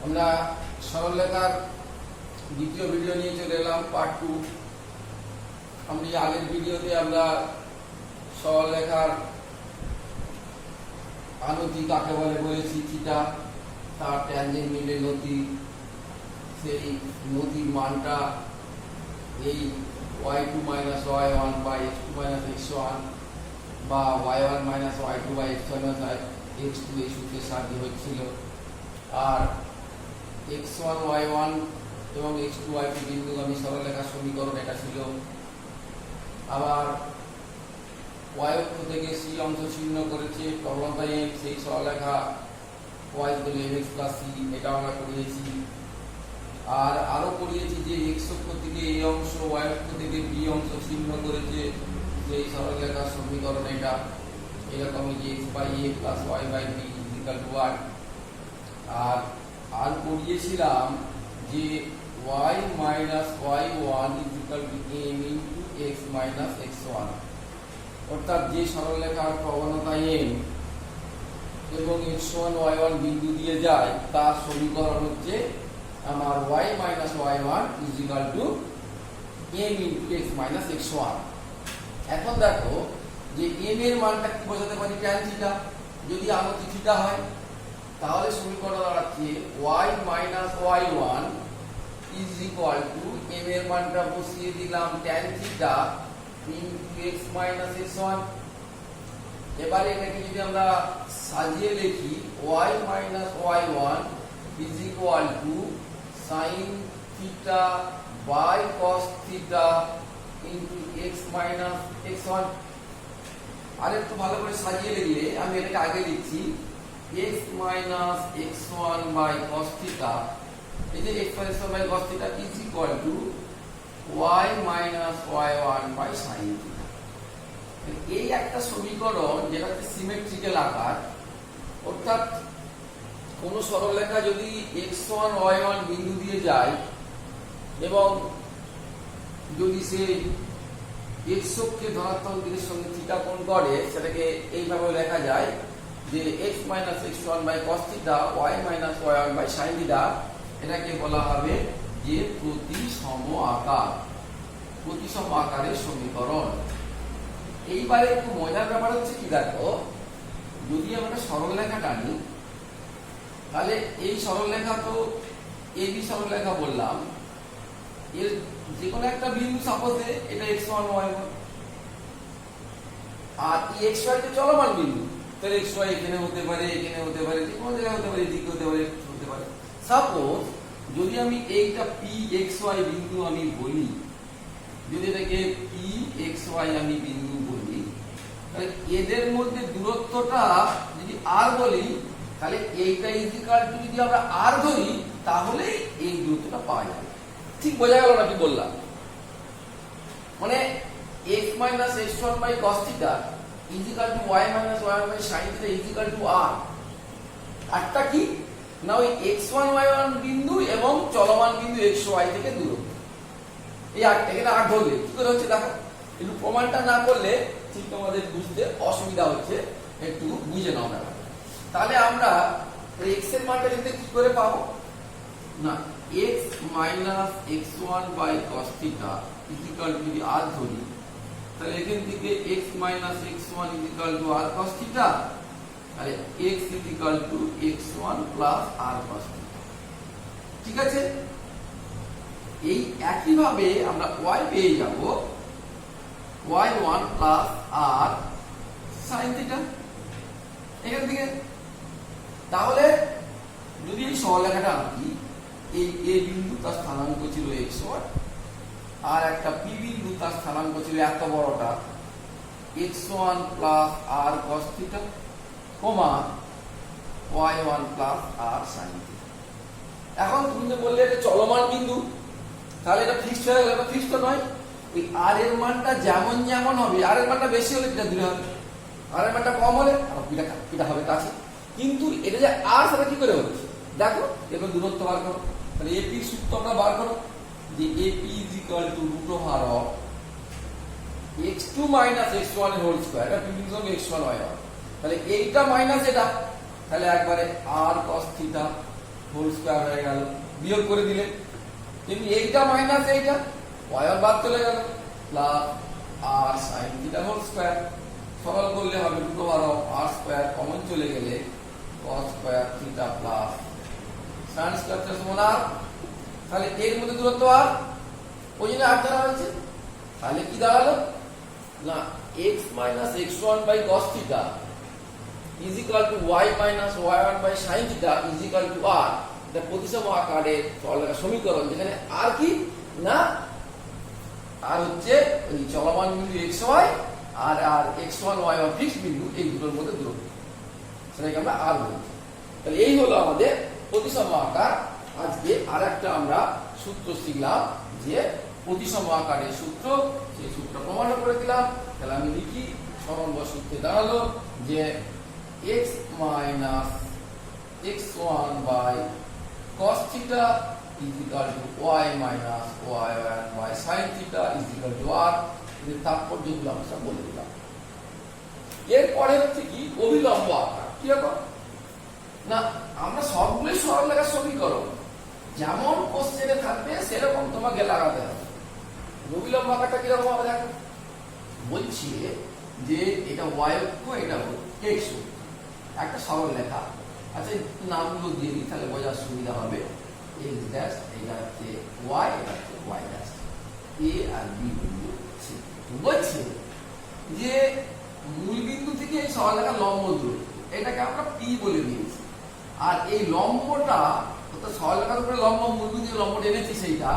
আমরা সরলরেখার দ্বিতীয় ভিডিও নিয়ে চলে এলাম পার্ট 2। আমরা আগের ভিডিওতে আমরা সরলরেখার আনতি কাকে বলে বলেছি, থিটা, তার ট্যানজেন্ট মিলে নতি, সেই নতির মানটা এই y2 minus y1 by x2 minus x1 বা y1 minus y2 by x1 minus x2 এই সূত্রের সাহায্যে হচ্ছিল। আর x1 y1 এবং x2 y2 বিন্দুগামী সরলরেখার সমীকরণ এটা ছিল। আবার y অক্ষ থেকে c অংশ ছিন্ন করেছে প্রবণতা m, সেই সরলরেখা y mx plus c, এটা আমরা করিয়েছি। আর আরো করিয়েছি যে x অক্ষ থেকে a অংশ, y অক্ষ থেকে b অংশ ছিন্ন করেছে সেই সরলরেখার সমীকরণ এটা এরকমই যে x by a plus y by b equal to 1। আর করিয়েছিলাম যে y minus y1 is equal to m into x minus x1, অর্থাৎ যে সরলরেখার প্রবণতা m এবং x1 y1 বিন্দু দিয়ে যায় তার সমীকরণ হচ্ছে আমার y minus y1 is equal to m into x minus x1। এখন দেখো যে m এর মানটা কি বোঝাতে পারি, tan থিটা। যদি আনতি থিটা হয় তাহলে সমীকরণ দাঁড়াচ্ছে y minus y1 is equal to m এর মানটা বসিয়ে দিলাম tan theta into x minus x1। এবারে এটাকে যদি আমরা সাজিয়ে লিখি y minus y1 is equal to sin theta by cos theta into x minus x1। আর একটু ভালো করে সাজিয়ে লিখলে আমি এটাকে আগে লিখছি x minus x1 by cos theta, এই যে x minus x1 by cos theta is equal to y minus y1 by sin theta। এই একটা সমীকরণ যেটা সিমেট্রিক্যাল আকার, অর্থাৎ কোন সরলরেখা যদি x1 y1 বিন্দু দিয়ে যায় এবং যদি সে x অক্ষে ধনাত্মক দিকের সঙ্গে থিটা কোণ করে, সেটাকে এইভাবে লেখা যায় যে x minus x1 by cos theta y minus y1 by sin theta। এটাকে বলা হবে যে প্রতিসম আকারের সমীকরণ। এইবারে একটু মজার ব্যাপার হচ্ছে কি, দেখো যদি আমরা সরলরেখা টানি তাহলে এই সরলরেখা তো এবি সরলরেখা বললাম, এর যে কোনো একটা বিন্দু সাপোজে এটা x1 y1, আর এই xy তে চলমান বিন্দু, তাহলে xy এখানে হতে পারে, এখানে হতে পারে, যে কোনো জায়গায় হতে পারে, এদিকে হতে পারে, হতে পারে। সাপোজ যদি আমি এইটা pxy বিন্দু আমি বলি, যদি এটাকে pxy আমি বিন্দু বলি, তাহলে এদের মধ্যে দূরত্বটা যদি r বলি, তাহলে এইটা ইকুয়াল টু যদি আমরা r ধরি তাহলে এই দূরত্বটা পাওয়া যাবে। ঠিক বোঝা গেল না কি বললাম? মানে x minus x1 by cos theta is equal to y minus y1 by sin theta is equal to r। আরটা কি না, ওই x1 y1 বিন্দু এবং চলমান বিন্দু xy থেকে দূরত্ব, এই আরটা এখানে r ধরলে কি করে হচ্ছে দেখো। একটু প্রমাণটা না করলে ঠিক তোমাদের বুঝতে অসুবিধা হচ্ছে, একটু বুঝে নাও না। তাহলে আমরা x এর মানটা লিখতে কি করে পাবো না, x minus x1 by cos theta is equal to যদি r ধরি, তাহলে এখান থেকে x minus x1 is equal to r cos theta, তাহলে x is equal to x1 plus r cos theta। ঠিক আছে, এই একই ভাবে আমরা y পেয়ে যাব y1 plus r sin theta এখান থেকে। তাহলে যদি এই সরলরেখাটা আঁকি, এই a বিন্দু তার স্থানাঙ্ক ছিল xy, আর একটা p বিন্দু তার স্থানাঙ্ক ছিল এত বড়টা x1 plus r cos theta, y1 plus r sin theta। এখন তুমি যে বললে এটা চলমান বিন্দু, তাহলে এটা ফিক্সড হয়ে গেল? এটা ফিক্সড তো নয়। ওই r এর মানটা যেমন যেমন হবে, r এর মানটা বেশি হলে এটা দূরে হবে, r এর মানটা কম হলে এটা হবে কাছে। কিন্তু এটা যে r, সেটা কি করে হচ্ছে দেখো, এবার দূরত্ব বার করো। তাহলে এপি সূত্র আমরা বার করো যে AP is equal to root over of x2 minus x1 এর হোল স্কয়ার, এটা বিন্দুর সঙ্গে x1 y1, তাহলে এইটা মাইনাস এটা, তাহলে একবারে r cos theta whole square হয়ে গেল, বিয়োগ করে দিলে কিন্তু এইটা মাইনাস এইটা y1 বাদ চলে গেল plus r sin theta whole square. সরল করলে হবে root over of r square, common চলে গেলে cos square theta plus sin square theta সমান r। তাহলে এর মধ্যে দূরত্ব r, ওই জন্য r ধরা হয়েছে। তাহলে কি দাঁড়ালো না x minus x1 by cos theta is equal to y minus y1 by sin theta is equal to r। এটা প্রতিসম আকারে সরলরেখার সমীকরণ, যেখানে r কি না আর হচ্ছে ওই চলমান বিন্দু xy আর x1 y1 ফিক্সড বিন্দু, এই দুটোর মধ্যে দূরত্ব, সেটাকে আমরা r বলছি। তাহলে এই হলো আমাদের প্রতিসম আকার। আজকে আরেকটা আমরা সূত্র শিখলাম, যে প্রতিসম আকারের সূত্র, সেই সূত্র প্রমাণ করে দিলাম। তাহলে আমি লিখি সরল সূত্রে দাঁড়ালো যে x minus x1 by cos theta is equal to y minus y1 by sin theta is equal to r। এর তাৎপর্যগুলো আমরা সব বলে দিলাম। এরপরে হচ্ছে কি অভিলম্ব আকার। কি রকম না আমরা সবগুলোই সরলরেখার সমীকরণ, যেমন কোশ্চেনে থাকবে সেরকম তোমাকে লাগাতে হবে। অভিলম্ব আকারটা কিরকম হবে দেখো, বলছি যে এটা y অক্ষ, এটা x অক্ষ, একটা সরল রেখা। আচ্ছা নামগুলো দিয়ে দিই তাহলে বোঝার সুবিধা হবে। x ড্যাশ, এটা হচ্ছে y, এটা হচ্ছে y ড্যাশ, a আর b বিন্দু ছিল। বলছে যে মূল বিন্দু থেকে এই সরল রেখার লম্ব দূরত্ব, এটাকে আমরা p বলে দিয়েছি। আর এই লম্বটা অর্থাৎ সরল রেখার উপরে লম্ব, মূল বিন্দু যে লম্বটা এনেছি সেইটা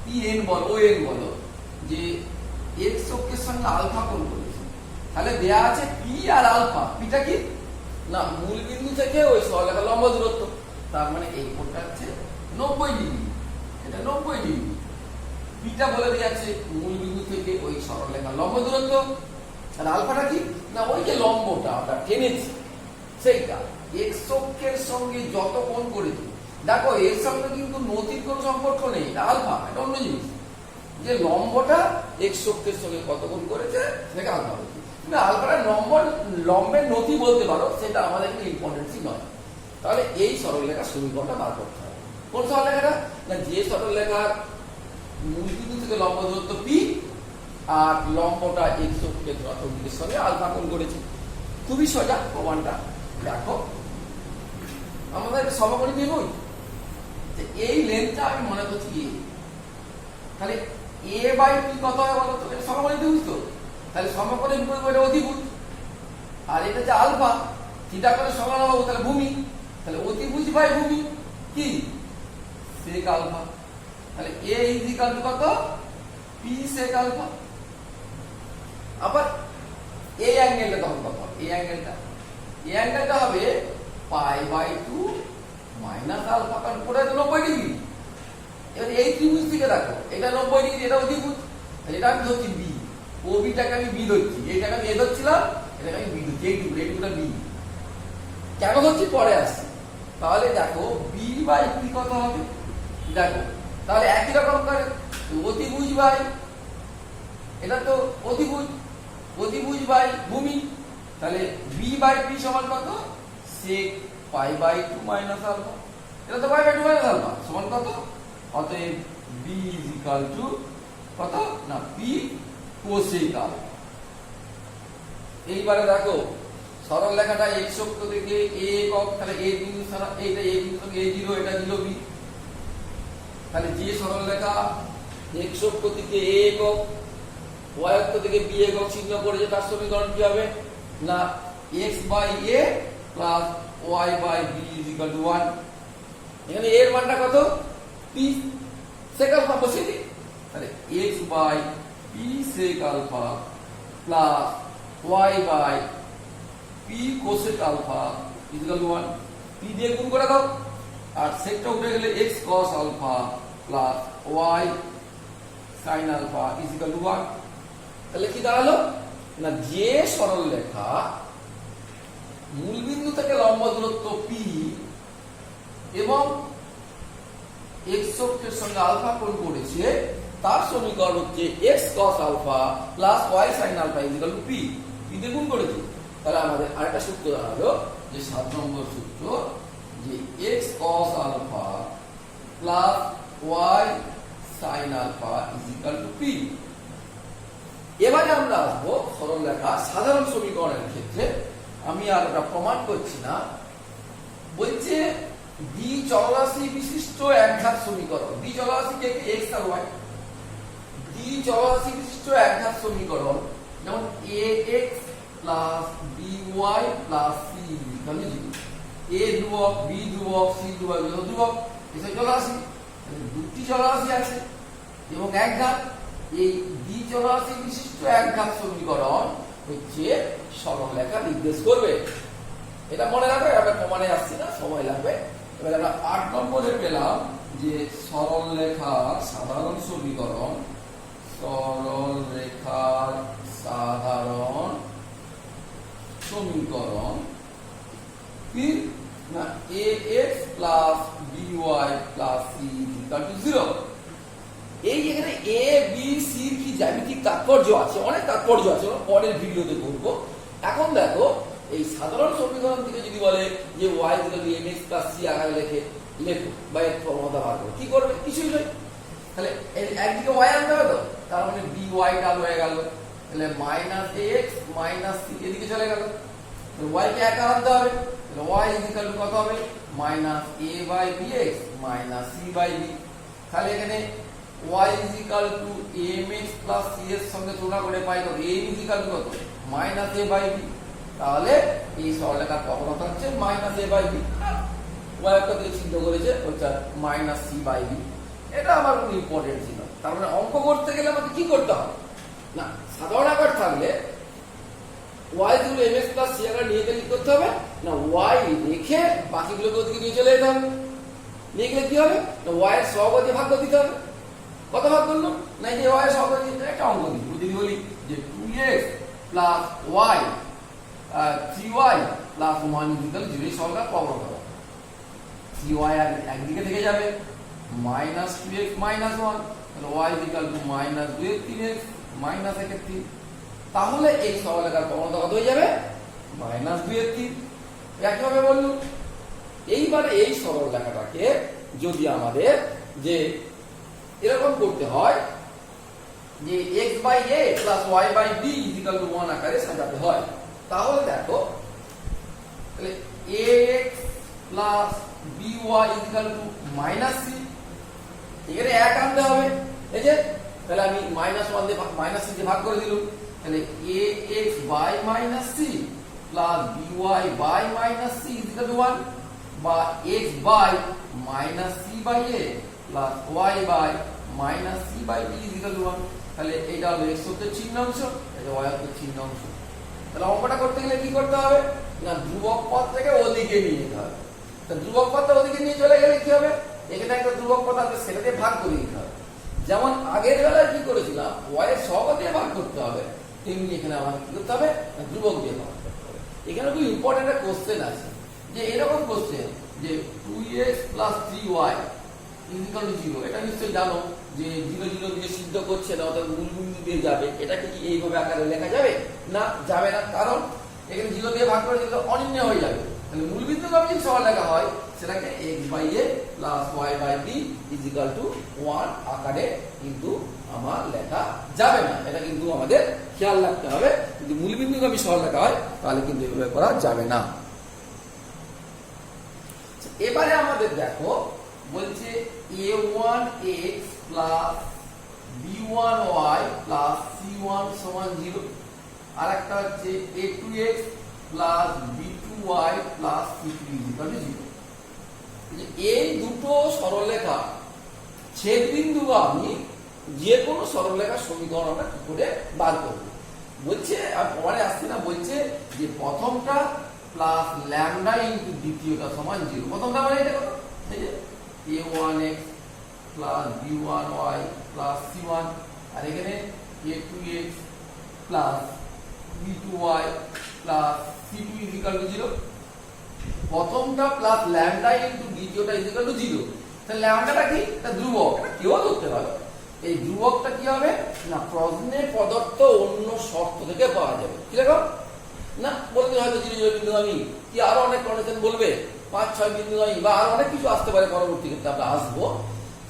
pn বলো, on বলো, যে x অক্ষের সঙ্গে আলফা কোণ করেছে। তাহলে দেয়া আছে p আর আলফা। পিটা কি না মূল বিন্দু থেকে ওই সরলরেখার লম্ব দূরত্ব, তার মানে এই কোণটা হচ্ছে 90 ডিগ্রি, এটা 90 ডিগ্রি। পিটা বলে দেয়া আছে মূল বিন্দু থেকে ওই সরলরেখার লম্ব দূরত্ব। আর আলফাটা কি না ওই যে লম্বটা আমরা টেনেছি সেইটা x অক্ষের সঙ্গে যত কোণ করেছি। দেখো এর সঙ্গে কিন্তু নতির কোনো সম্পর্ক নেই, এটা আলফা, এটা অন্য জিনিস। যে লম্বটা x অক্ষের সঙ্গে কত কোণ করেছে সেটাকে আলফা বলছি। তুমি আলফাটা লম্বের নতি বলতে পারো, সেটা আমাদের কোনো ইম্পর্টেন্সই নয়। তাহলে এই সরলরেখার সমীকরণটা বার করতে হবে। কোন সরলরেখাটা না যে সরলরেখার মূল বিন্দু থেকে লম্ব দূরত্ব p আর লম্বটা x অক্ষের দিকের সঙ্গে আলফা কোণ করেছে। খুবই সোজা প্রমাণটা। দেখো আমাদের সমকোণী ত্রিভুজ, যে এই লেন্থটা আমি মনে করছি a, তাহলে a বাই p কত হয় বলো তো? এটা সমকোণী ত্রিভুজ তো, তাহলে সমকোণী ত্রিভুজ এটা অতিভুজ, আর এটা যে আলফা থিটা করে সমান হবে, তাহলে ভূমি। তাহলে অতিভুজ বাই ভূমি কি sec আলফা। তাহলে a ইজ ইকুয়াল টু কত p sec আলফা। আবার এই অ্যাঙ্গেলটা তখন কত হবে? এই অ্যাঙ্গেলটা হবে পাই বাই 2 মাইনাস আলফা, কারণ পুরো 90 ডিগ্রি। এবার এই ত্রিভুজ থেকে দেখো এটা 90 ডিগ্রি, এটা অতিভুজ। এটা আমি ধরছি বি, ও বিটাকে আমি বি ধরছি, এইটাকে আমি এ ধরছিলাম, এটাকে আমি বি ধরছি, এইটুকুটা বি। কেন ধরছি পরে আসছি। তাহলে দেখো বি বাই পি কত হবে দেখো, তাহলে একই রকম করে অতিভুজ বাই, এটা তো অতিভুজ বাই ভূমি। তাহলে বি বাই পি সমান কত sec pi by 2 minus alpha. এটা তো পাই বাই 2 মাইনাস আলফা সমান কত, অতএব b ইজ ইকুয়াল টু কত না p cosec আলফা। এইবারে দেখো সরল রেখাটা x অক্ষ থেকে a একক, তাহলে a বিন্দু ছাড়া এইটা a বিন্দু থেকে a0, এটা দিল b। তাহলে যে সরল রেখা x অক্ষ থেকে a একক, y অক্ষ থেকে b একক চিহ্ন করেছে, তার সমীকরণ কি হবে না x by a plus y by b is equal to 1। এখানে a এর মানটা কত p sec আলফা বসিয়ে দিই। তাহলে x by p sec alpha plus y by p cosec alpha is equal to 1। p দিয়ে গুণ করে দাও, আর সেকটা উঠে গেলে x cos alpha plus y sin alpha is equal to 1। তাহলে কি দাঁড়ালো না যে সরল রেখা মূল বিন্দু থেকে লম্ব দূরত্ব p এবং x অক্ষের সঙ্গে আলফা কোণ করেছে, তার সমীকরণ হচ্ছে x cos alpha plus y sin alpha is equal to p। p দিয়ে গুণ করেছে। তাহলে আমাদের আরেকটা সূত্র দাঁড়ালো যে 7 নম্বর সূত্র, যে x cos alpha plus Y sine alpha is equal to P. এবারে আমরা আসবো সরলরেখা সাধারণ সমীকরণের ক্ষেত্রে। আমি আর ওটা প্রমাণ করছি না, বলছে বি চলরাশি বিশিষ্ট একঘাত সমীকরণ। বি চলরাশি কে এক্স আর ওয়াই। বি চলরাশি বিশিষ্ট একঘাত সমীকরণ যেমন a x plus b y plus c equal to 0। A ধ্রুবক, বি ধ্রুবক, সি ধ্রুবক, ধ্রুবক, এসব চলরাশি। দুটি চলরাশি আছে এবং একঘাত। এই বি চলরাশি বিশিষ্ট একঘাত সমীকরণ হচ্ছে সরলরেখা নির্দেশ করবে। এটা মনে রাখবে, আমরা প্রমাণে আসছি না, সময় লাগবে। এবার আমরা 8 নম্বরে পেলাম যে সরলরেখার সাধারণ সমীকরণ, সরলরেখার সাধারণ সমীকরণ কি না ax plus by plus c equal to 0। এই এখানে a b c কি জ্যামিতিক তাৎপর্য আছে, অনেক তাৎপর্য আছে, পরের ভিডিওতে করব। এখন দেখো এই সাধারণ সমীকরণ থেকে যদি বলে যে y mx c আকারে লেখো বা এর প্রবণতা বার করো, কি করবে? কিছুই নয়। তাহলে একদিকে y আনতে হবে, তো তার মানে by টাল হয়ে গেল, তাহলে -ax - c এদিকে চলে গেল। তো y কে একা আনতে হবে, তাহলে y ইকুয়াল টু কত হবে? -a/bx - c/b। তাহলে এখানে y equal to mx c এর সঙ্গে তুলনা করে পাই কত? a ইকুয়াল টু কত? -a/b। তাহলে এই সরলরেখার প্রবণতা হচ্ছে -a/b। y একটা দিয়ে চিহ্ন করেছে, ওটা -c/b। এটা আমার খুব ইম্পর্টেন্ট ছিল। তার মানে অঙ্ক করতে গেলে আমাকে কি করতে হবে না, সাধারণ আকার থাকলে y গুলো mx c আকার নিয়ে গেলে কি করতে হবে না, y রেখে বাকিগুলোকে ওদিকে নিয়ে চলে যেতে হবে। নিয়ে গেলে কি হবে না, y এর সহগতি ভাগ দিতে হবে। কত ভাগ করলো না, যে y এর সহগতি একটা অঙ্ক দিই, যদি বলি যে 2x plus y 3y plus 1 equal 0, এই সরলরেখার প্রবণতা। 3y একদিকে থেকে যাবে, -2x - 1, তাহলে y equal to -2x 3x -1 3। তাহলে এই সরলরেখার প্রবণতা কত হয়ে যাবে? -2x 3। একইভাবে বলল। এইবারে এই সরলরেখাটাকে যদি আমাদের যে এরকম করতে হয় যে x/a plus y/b equal to 1 আকারে সাজাতে হয়, তাহলে দেখো তাহলে ax plus by equal to -c। এখানে এক আনতে হবে, এই যে তাহলে আমি -1 দিয়ে -c দিয়ে ভাগ করে দিলাম। তাহলে ax by -c plus by by -c equal to 1, বা x by -c/a plus y by -c/b equal to 1। তাহলে এইটা হলো x অক্ষের চিহ্ন অংশ, এটা y অক্ষের চিহ্ন অংশ। তাহলে অঙ্কটা করতে গেলে কি করতে হবে না, ধ্রুবক পদ থেকে ওদিকে নিয়ে যেতে হবে। তো ধ্রুবক পদটা ওদিকে নিয়ে চলে গেলে কি হবে, এখানে একটা ধ্রুবক পদ আছে, সেটা দিয়ে ভাগ করে দিতে হবে। যেমন আগের বেলায় কি করেছিলাম, y এর সহগ দিয়ে ভাগ করতে হবে, তেমনি এখানে আমাকে কি করতে হবে, ধ্রুবক দিয়ে ভাগ করতে হবে। এখানে খুব ইম্পর্টেন্ট একটা কোশ্চেন আছে, যে এরকম কোশ্চেন যে 2x plus 3y equal to 0। এটা নিশ্চয়ই জানো যে 0 0 দিয়ে সিদ্ধ করছে না, অর্থাৎ মূলবিন্দু দিয়ে যাবে। এটাকে কি এইভাবে আকারে লেখা যাবে না? যাবে না, কারণ এখানে 0 দিয়ে ভাগ করে দিলে অনির্ণয় হয়ে যাবে। তাহলে মূলবিন্দুগামী যদি সরলরেখা হয়, সেটাকে x/a plus y/b equal to 1 আকারে কিন্তু আমার লেখা যাবে না। এটা কিন্তু আমাদের খেয়াল রাখতে হবে। যদি মূলবিন্দুগামী সরলরেখা হয় তাহলে কিন্তু এভাবে করা যাবে না। এবারে আমাদের দেখো বলছে a1x plus b1y plus c1 সমান 0, আর একটা হচ্ছে a2x plus b2y plus c2 equal to 0। এই দুটো সরলরেখা ছেদবিন্দুগামী যে কোনো সরলরেখার সমীকরণ আমরা কি করে বার করব বলছে। আর প্রমাণে আসছে না, বলছে যে প্রথমটা প্লাস ল্যামডা ইনটু দ্বিতীয়টা সমান 0। প্রথমটা মানে এটা কত, এই যে a1x plus b1y plus c1, আর এখানে a2x plus b2y plus c2 equal to 0। প্রথমটা প্লাস ল্যামডা ইনটু দ্বিতীয়টা ইকুয়াল টু 0। তাহলে ল্যামডাটা কি, এটা ধ্রুবক, এটা কেউ ধরতে পারবে। এই ধ্রুবকটা কি হবে না, প্রশ্নে প্রদত্ত অন্য শর্ত থেকে পাওয়া যাবে। কি রকম না বলতে হয়তো 0 0 বিন্দুগামী, কি আরো অনেক কন্ডিশন বলবে, 5-6 বিন্দুগামী বা আর অনেক কিছু আসতে পারে, পরবর্তী ক্ষেত্রে আমরা আসবো।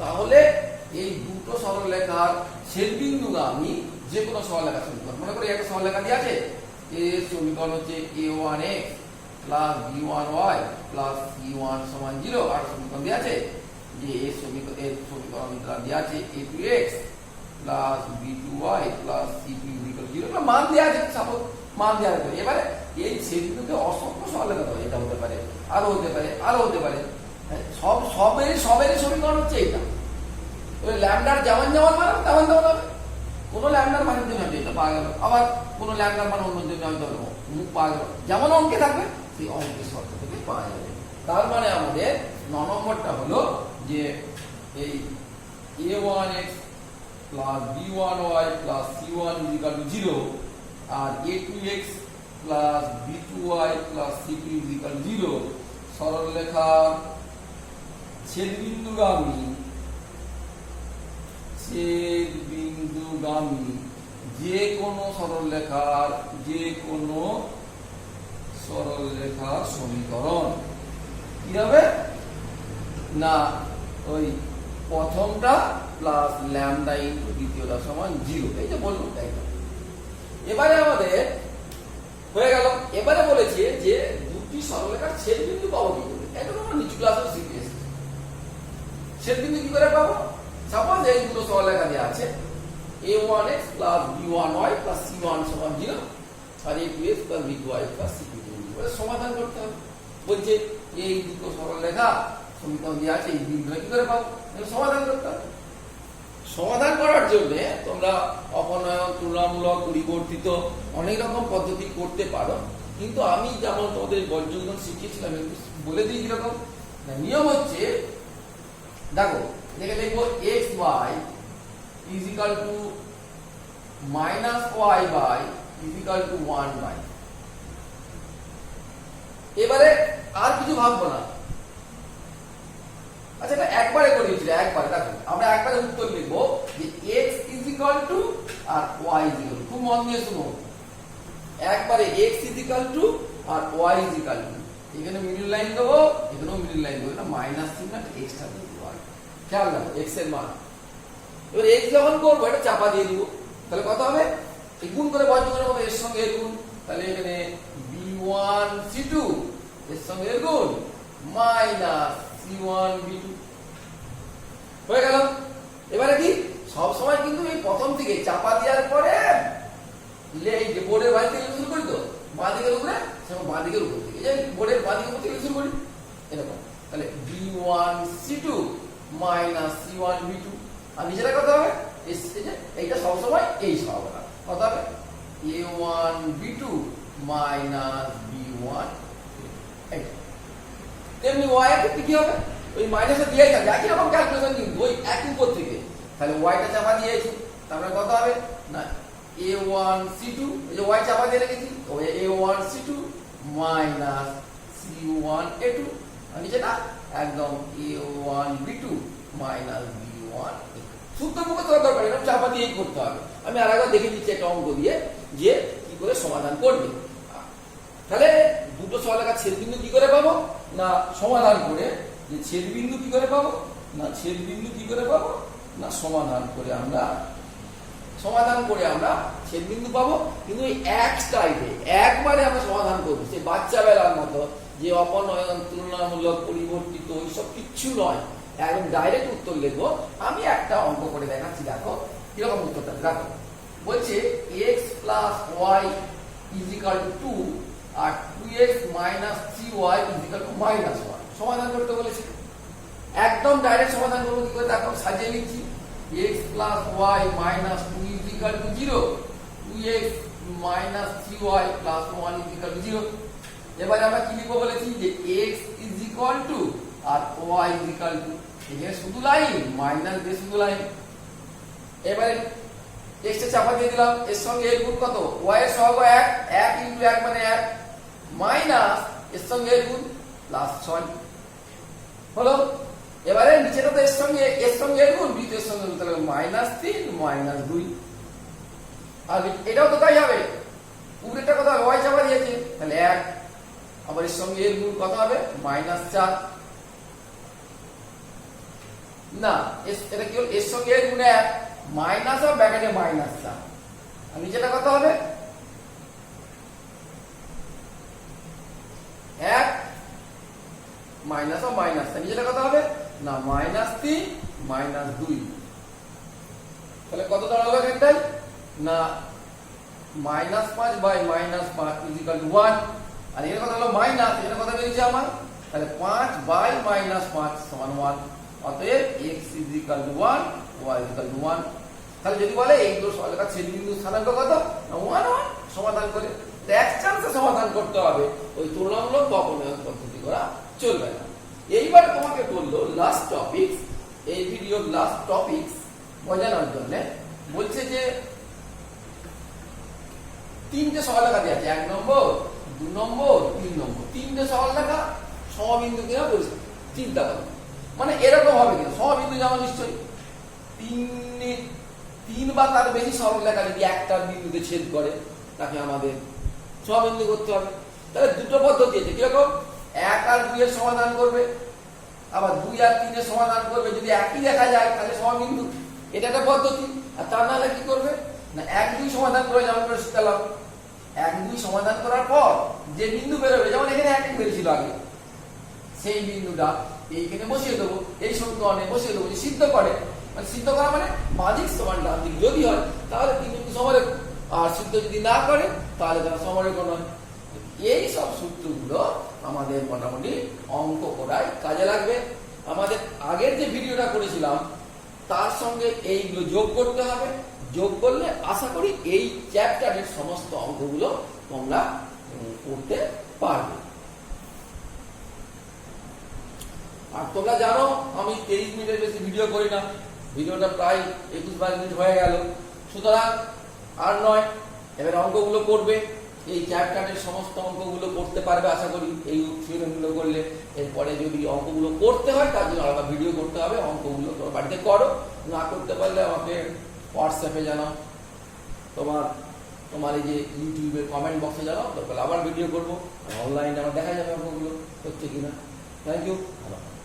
তাহলে এই দুটো সরলরেখার ছেদবিন্দুগামী যে কোনো সরলরেখা সমীকরণ, মনে করি একটা সরলরেখা দিয়ে আছে, এর সমীকরণ হচ্ছে a1x plus b1y plus c1 সমান 0। আর সমীকরণ দিয়ে আছে যে এর সমীকরণ দিয়ে আছে a2x plus b2y plus c2 0। মান দেওয়া আছে, সাপোজ মান দেওয়া আছে। এবারে এই ছেদবিন্দুতে অসংখ্য সরলরেখা হবে, এটা হতে পারে, আরো হতে পারে, আরো হতে পারে। সবেরই সমীকরণ হচ্ছে এটা। ওই ল্যামডার যেমন যেমন মান হবে তেমন তেমন হবে। কোনো ল্যামডার মানের জন্য হবে এটা পাওয়া গেল, আবার কোনো ল্যামডার মান অন্য জন্য হয়তো মুখ পাওয়া গেল। যেমন অঙ্কে থাকবে সেই অঙ্কের শর্ত থেকে পাওয়া যাবে। তার মানে আমাদের 9 নম্বরটা হলো যে এই a1x plus b1y plus c1 0 আর a2x plus b2y plus c2 0 সরলরেখার ছেদবিন্দুগামী যে কোনো সরলরেখার সমীকরণ কি হবে না, ওই প্রথমটা প্লাস ল্যামডা ইনটু দ্বিতীয়টা সমান 0। এই যে বললাম তাই। এবারে আমাদের হয়ে গেল। এবারে বলেছে যে দুটি সরলরেখার ছেদবিন্দু পাবো কি করে। এটা আমরা নিচু ক্লাসে শিখে এসেছি। ছেদবিন্দু কি করে পাবো? সাপোজ এই দুটো সরলরেখা দেওয়া আছে, a1x plus b1y plus c1 সমান 0 আর a2x plus b2y plus c2 0। সমাধান করতে হবে। বলছে এই দুটো সরলরেখা সমীকরণ দেওয়া আছে, এই বিন্দুটা কি করে পাবো? সমাধান করতে হবে। সমাধান করার জন্য তোমরা অপনয়ন, তুলনামূলক, পরিবর্তিত অনেক রকম পদ্ধতি করতে পারো, কিন্তু আমি যেমন তোমাদের বর্জবিধান শিখিয়েছিলাম বলে দিই কিরকম। নিয়ম হচ্ছে, দেখো দেখে লিখবো x y is equal to minus y by is equal to 1 by। এবারে আর কিছু ভাববো না। আচ্ছা এটা একবারে করে দিচ্ছি, একবারে দেখো আমরা একবারে উত্তর লিখবো যে x is equal to আর y is equal to। খুব মন দিয়ে শুনো, একবারে x is equal to আর y is equal to। এখানে মিডল লাইন দেবো, এখানেও মিডল লাইন দেবো, এটা মাইনাস চিহ্ন এক্সট্রা দেবো। খেয়াল রাখো x এর মান। এবার x যখন করবো এটা চাপা দিয়ে দিব, তাহলে কত হবে? গুণ করে বর্গমূলের মতো এর সঙ্গে এর গুণ, তাহলে এখানে b1 c2 এর সঙ্গে এর গুণ মাইনাস c1 b2 হয়ে গেল। এবারে কি সব সময় কিন্তু এই প্রথম থেকে চাপা দেওয়ার পরে এই যে বোর্ডের বাইরে থেকে শুরু করি, তো বাঁ দিকের উপরে সেরকম বাঁ দিকের উপর থেকে, এই বোর্ডের বাঁ দিকের উপর থেকে শুরু করি এরকম। তাহলে b1 c2 minus c1 b2 আর নিচেটা কত হবে? এইটা সবসময় এই সব কত হবে? a1 b2 minus b1। তেমনি y এর ক্ষেত্রে কি হবে? ওই মাইনাসে দিয়েই থাকবে, একই রকম ক্যালকুলেশন কিন্তু ওই একই উপর থেকে। তাহলে y টা চাপা দিয়েছি, তারপরে কত হবে না a1 c2, এই যে y চাপা দিয়ে রেখেছি, তো a1 c2 minus c1 a2 আর নিচেটা একদম a1 b2 মাইনাস b1। সূত্র মুখে তোলা দরকার, এরকম চাপা দিয়েই করতে হবে। আমি আর একবার দেখে দিচ্ছি একটা অঙ্ক দিয়ে যে কি করে সমাধান করবে। তাহলে দুটো সরলরেখার ছেদবিন্দু কি করে পাবো না, সমাধান করে। যে ছেদবিন্দু কি করে পাবো না, ছেদবিন্দু কি করে পাবো না, সমাধান করে আমরা ছেদবিন্দু পাবো। কিন্তু এই এক স্টাইলে একবারে আমরা সমাধান করবো, সে বাচ্চা বেলার মতো যে অপনয়ন, তুলনামূলক, পরিবর্তিত ওইসব কিচ্ছু নয়, একদম ডাইরেক্ট উত্তর লিখবো। আমি একটা অঙ্ক করে দেখাচ্ছি, দেখো কিরকম উত্তরটা। দেখো বলছে x plus y is equal to 2 আর 2x minus 3y is equal to minus 1। সমাধান করতে বলেছে, একদম ডাইরেক্ট সমাধান করবো কি করে দেখো, সাজিয়ে লিখছি x plus y minus 2 is equal to 0, 2x minus 3y plus 1 is equal to 0। এবারে আমরা কি লিখবো বলেছি যে x ইজ ইকুয়াল টু আর y ইজ ইকুয়াল টু, এখানে শুধু লাইন, মাইনাস দিয়ে শুধু লাইন। এবারে x টা চাপা দিয়ে দিলাম, এর সঙ্গে এর গুণ কত, y এর সহগ 1, 1 ইনটু 1 মানে 1 মাইনাস এর সঙ্গে এর গুণ প্লাস 6 হলো। এবারে নিচেটা তো এর সঙ্গে এর গুণ, দ্বিতীয় সঙ্গে তাহলে মাইনাস 3 মাইনাস 2 আর এটাও তো তাই হবে। উপরেরটা কত হবে, y চাপা দিয়েছে তাহলে 1 আবার এর সঙ্গে এর গুণ কত হবে -4 না এটা কি হল এর সঙ্গে এর গুণ 1 মাইনাস আর ব্র্যাকেটে -4 আর নিচেটা কত হবে 1 মাইনাস আর -4 নিচেটা কত হবে না -3 -2 তাহলে কত দাঁড়ালো এখানটায় না -5 বাই -5 ইকুয়াল টু 1 আর এর কথা হলো মাইনাস এর কথা বেরিয়েছে আমার তাহলে 5 বাই -5 সমান 1 অতএব x equal to 1 y equal to 1 তাহলে যদি বলে এই দুটো সরলরেখার ছেদবিন্দু স্থানাঙ্ক কত না 1 1 সমাধান করে এক চান্সে সমাধান করতে হবে ওই তুলনামূলক বা অপনয়ন পদ্ধতি করা চলবে না এইবার তোমাকে বললো লাস্ট টপিকস এই ভিডিওর লাস্ট টপিকস বোঝানোর জন্য বলছে যে তিনটে সরলরেখা দেওয়া আছে 1 নম্বর 2 নম্বর 3 নম্বর তিনটে সরলরেখা সমবিন্দু কিনা চিন্তা করো মানে এরকম হবে কিনা সমবিন্দু যেমন নিশ্চয়ই তিন বা তার বেশি সরলরেখা যদি একটা বিন্দুতে ছেদ করে তাকে আমাদের সমবিন্দু করতে হবে তাহলে দুটো পদ্ধতি আছে কিরকম 1 আর 2 এর সমাধান করবে আবার 2 আর 3 এর সমাধান করবে যদি একই দেখা যায় তাহলে সমবিন্দু এটা একটা পদ্ধতি আর তা না হলে কি করবে না 1 2 সমাধান করে যেমন করে শিখলাম 1 2 সমাধান করার পর যে বিন্দু বেরোবে যেমন এখানে 1 বেরিয়েছিল আগে সেই বিন্দুটা এইখানে বসিয়ে দেবো এই সমীকরণে বসিয়ে দেবো সিদ্ধ করে মানে সিদ্ধ করা মানে বাদিক সমান ডান দিক যদি হয় তাহলে তিন বিন্দু সমরেখ আর সিদ্ধ যদি না করে তাহলে তারা সমরেখ নয় এই সব সূত্রগুলো আমাদের মোটামুটি অঙ্ক করায় কাজে লাগবে আমাদের আগের যে ভিডিওটা করেছিলাম তার সঙ্গে এইগুলো যোগ করতে হবে যোগ করলে আশা করি এই চ্যাপ্টারের সমস্ত অঙ্কগুলো তোমরা করতে পারবে আর তোমরা জানো আমি 23 মিনিটের বেশি ভিডিও করি না ভিডিওটা প্রায় 21-22 মিনিট হয়ে গেল সুতরাং আর নয় এবার অঙ্কগুলো করবে এই চ্যাপ্টারের সমস্ত অঙ্কগুলো করতে পারবে আশা করি এই থিওরিগুলো করলে এরপরে যদি অঙ্কগুলো করতে হয় তার জন্য আলাদা ভিডিও করতে হবে অঙ্কগুলো তোমার বাড়িতে করো না করতে পারলে আমাকে হোয়াটসঅ্যাপে জানাও তোমার এই যে ইউটিউবে কমেন্ট বক্সে জানাও তারপরে আবার ভিডিও করবো অনলাইনে আমার দেখা যাবে অঙ্কগুলো হচ্ছে কিনা থ্যাংক ইউ ভালো